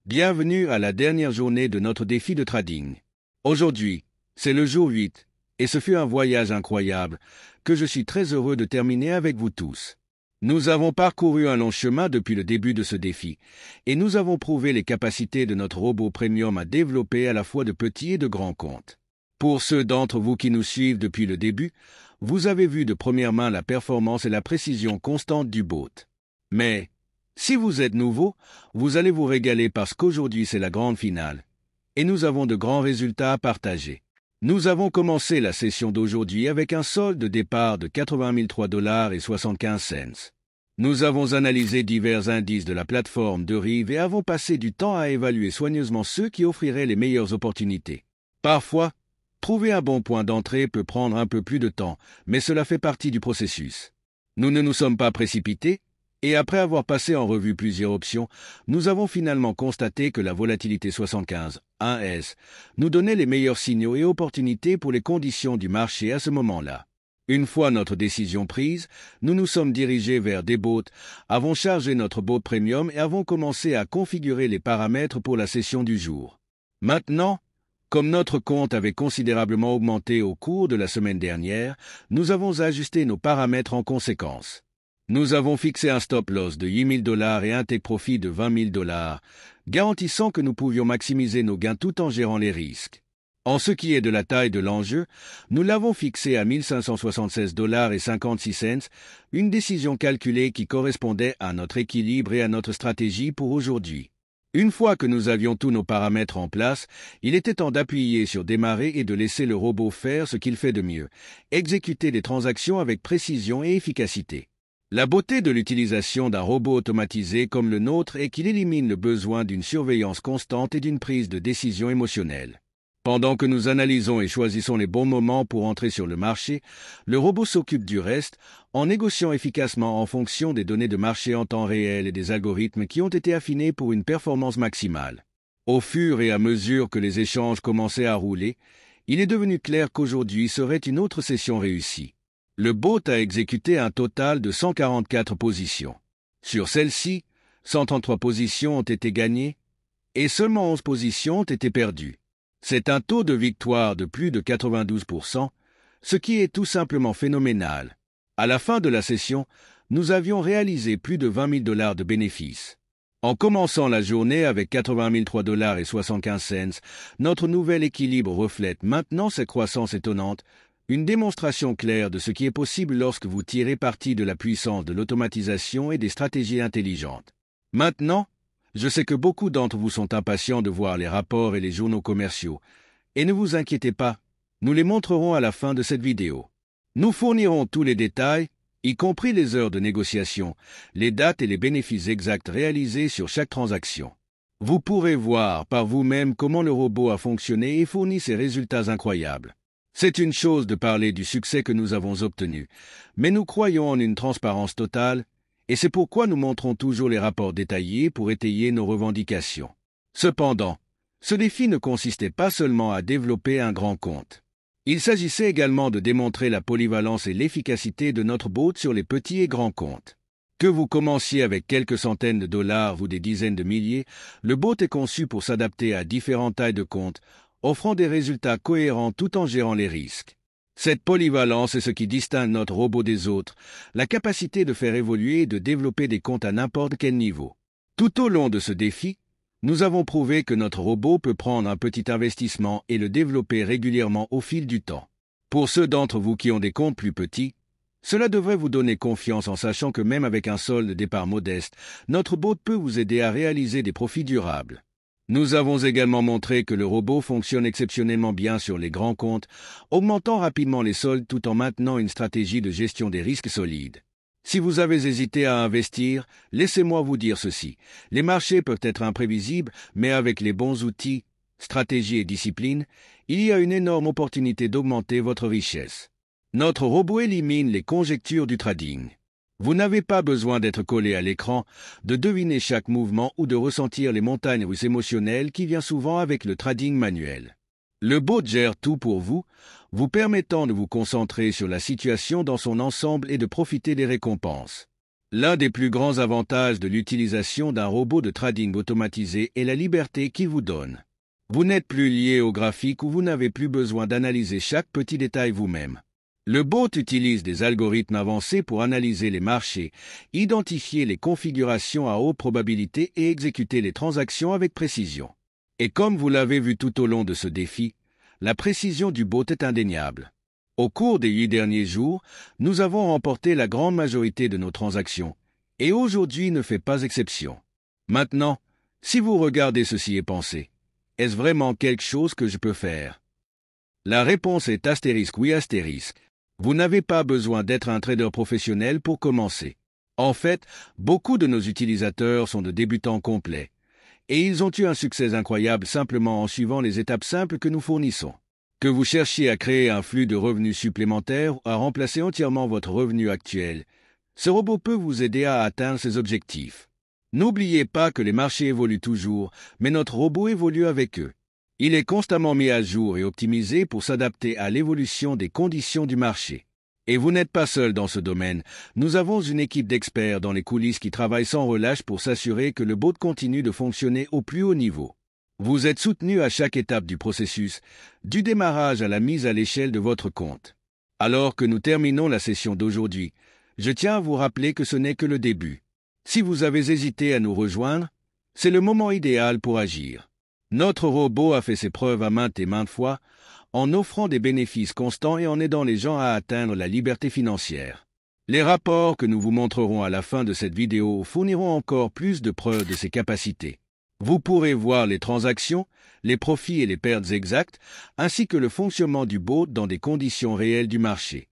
Bienvenue à la dernière journée de notre défi de trading. Aujourd'hui, c'est le jour 8, et ce fut un voyage incroyable que je suis très heureux de terminer avec vous tous. Nous avons parcouru un long chemin depuis le début de ce défi, et nous avons prouvé les capacités de notre robot premium à développer à la fois de petits et de grands comptes. Pour ceux d'entre vous qui nous suivent depuis le début, vous avez vu de première main la performance et la précision constante du bot. Mais, si vous êtes nouveau, vous allez vous régaler parce qu'aujourd'hui c'est la grande finale. Et nous avons de grands résultats à partager. Nous avons commencé la session d'aujourd'hui avec un solde de départ de 80 003 et 75 cents. Nous avons analysé divers indices de la plateforme de Rive et avons passé du temps à évaluer soigneusement ceux qui offriraient les meilleures opportunités. Parfois, trouver un bon point d'entrée peut prendre un peu plus de temps, mais cela fait partie du processus. Nous ne nous sommes pas précipités, et après avoir passé en revue plusieurs options, nous avons finalement constaté que la volatilité 75-1S nous donnait les meilleurs signaux et opportunités pour les conditions du marché à ce moment-là. Une fois notre décision prise, nous nous sommes dirigés vers des bots, avons chargé notre bot premium et avons commencé à configurer les paramètres pour la session du jour. Maintenant, comme notre compte avait considérablement augmenté au cours de la semaine dernière, nous avons ajusté nos paramètres en conséquence. Nous avons fixé un stop-loss de 8 000 $ et un take-profit de 20 000 $, garantissant que nous pouvions maximiser nos gains tout en gérant les risques. En ce qui est de la taille de l'enjeu, nous l'avons fixé à 1 576 $ et 56 cents, une décision calculée qui correspondait à notre équilibre et à notre stratégie pour aujourd'hui. Une fois que nous avions tous nos paramètres en place, il était temps d'appuyer sur démarrer et de laisser le robot faire ce qu'il fait de mieux, exécuter des transactions avec précision et efficacité. La beauté de l'utilisation d'un robot automatisé comme le nôtre est qu'il élimine le besoin d'une surveillance constante et d'une prise de décision émotionnelle. Pendant que nous analysons et choisissons les bons moments pour entrer sur le marché, le robot s'occupe du reste en négociant efficacement en fonction des données de marché en temps réel et des algorithmes qui ont été affinés pour une performance maximale. Au fur et à mesure que les échanges commençaient à rouler, il est devenu clair qu'aujourd'hui serait une autre session réussie. Le bot a exécuté un total de 144 positions. Sur celles-ci, 133 positions ont été gagnées et seulement 11 positions ont été perdues. C'est un taux de victoire de plus de 92%, ce qui est tout simplement phénoménal. À la fin de la session, nous avions réalisé plus de 20 000 $ de bénéfices. En commençant la journée avec 80 003 et 75 cents, notre nouvel équilibre reflète maintenant cette croissance étonnante, une démonstration claire de ce qui est possible lorsque vous tirez parti de la puissance de l'automatisation et des stratégies intelligentes. Maintenant, je sais que beaucoup d'entre vous sont impatients de voir les rapports et les journaux commerciaux. Et ne vous inquiétez pas, nous les montrerons à la fin de cette vidéo. Nous fournirons tous les détails, y compris les heures de négociation, les dates et les bénéfices exacts réalisés sur chaque transaction. Vous pourrez voir par vous-même comment le robot a fonctionné et fourni ces résultats incroyables. C'est une chose de parler du succès que nous avons obtenu, mais nous croyons en une transparence totale, et c'est pourquoi nous montrons toujours les rapports détaillés pour étayer nos revendications. Cependant, ce défi ne consistait pas seulement à développer un grand compte. Il s'agissait également de démontrer la polyvalence et l'efficacité de notre bot sur les petits et grands comptes. Que vous commenciez avec quelques centaines de dollars ou des dizaines de milliers, le bot est conçu pour s'adapter à différentes tailles de comptes, offrant des résultats cohérents tout en gérant les risques. Cette polyvalence est ce qui distingue notre robot des autres, la capacité de faire évoluer et de développer des comptes à n'importe quel niveau. Tout au long de ce défi, nous avons prouvé que notre robot peut prendre un petit investissement et le développer régulièrement au fil du temps. Pour ceux d'entre vous qui ont des comptes plus petits, cela devrait vous donner confiance en sachant que même avec un solde de départ modeste, notre bot peut vous aider à réaliser des profits durables. Nous avons également montré que le robot fonctionne exceptionnellement bien sur les grands comptes, augmentant rapidement les soldes tout en maintenant une stratégie de gestion des risques solide. Si vous avez hésité à investir, laissez-moi vous dire ceci. Les marchés peuvent être imprévisibles, mais avec les bons outils, stratégie et discipline, il y a une énorme opportunité d'augmenter votre richesse. Notre robot élimine les conjectures du trading. Vous n'avez pas besoin d'être collé à l'écran, de deviner chaque mouvement ou de ressentir les montagnes russes émotionnelles qui viennent souvent avec le trading manuel. Le bot gère tout pour vous, vous permettant de vous concentrer sur la situation dans son ensemble et de profiter des récompenses. L'un des plus grands avantages de l'utilisation d'un robot de trading automatisé est la liberté qu'il vous donne. Vous n'êtes plus lié au graphique ou vous n'avez plus besoin d'analyser chaque petit détail vous-même. Le bot utilise des algorithmes avancés pour analyser les marchés, identifier les configurations à haute probabilité et exécuter les transactions avec précision. Et comme vous l'avez vu tout au long de ce défi, la précision du bot est indéniable. Au cours des 8 derniers jours, nous avons remporté la grande majorité de nos transactions, et aujourd'hui ne fait pas exception. Maintenant, si vous regardez ceci et pensez, est-ce vraiment quelque chose que je peux faire? La réponse est astérisque oui astérisque. Vous n'avez pas besoin d'être un trader professionnel pour commencer. En fait, beaucoup de nos utilisateurs sont de débutants complets, et ils ont eu un succès incroyable simplement en suivant les étapes simples que nous fournissons. Que vous cherchiez à créer un flux de revenus supplémentaires ou à remplacer entièrement votre revenu actuel, ce robot peut vous aider à atteindre ces objectifs. N'oubliez pas que les marchés évoluent toujours, mais notre robot évolue avec eux. Il est constamment mis à jour et optimisé pour s'adapter à l'évolution des conditions du marché. Et vous n'êtes pas seul dans ce domaine. Nous avons une équipe d'experts dans les coulisses qui travaillent sans relâche pour s'assurer que le bot continue de fonctionner au plus haut niveau. Vous êtes soutenu à chaque étape du processus, du démarrage à la mise à l'échelle de votre compte. Alors que nous terminons la session d'aujourd'hui, je tiens à vous rappeler que ce n'est que le début. Si vous avez hésité à nous rejoindre, c'est le moment idéal pour agir. Notre robot a fait ses preuves à maintes fois, en offrant des bénéfices constants et en aidant les gens à atteindre la liberté financière. Les rapports que nous vous montrerons à la fin de cette vidéo fourniront encore plus de preuves de ses capacités. Vous pourrez voir les transactions, les profits et les pertes exactes, ainsi que le fonctionnement du bot dans des conditions réelles du marché.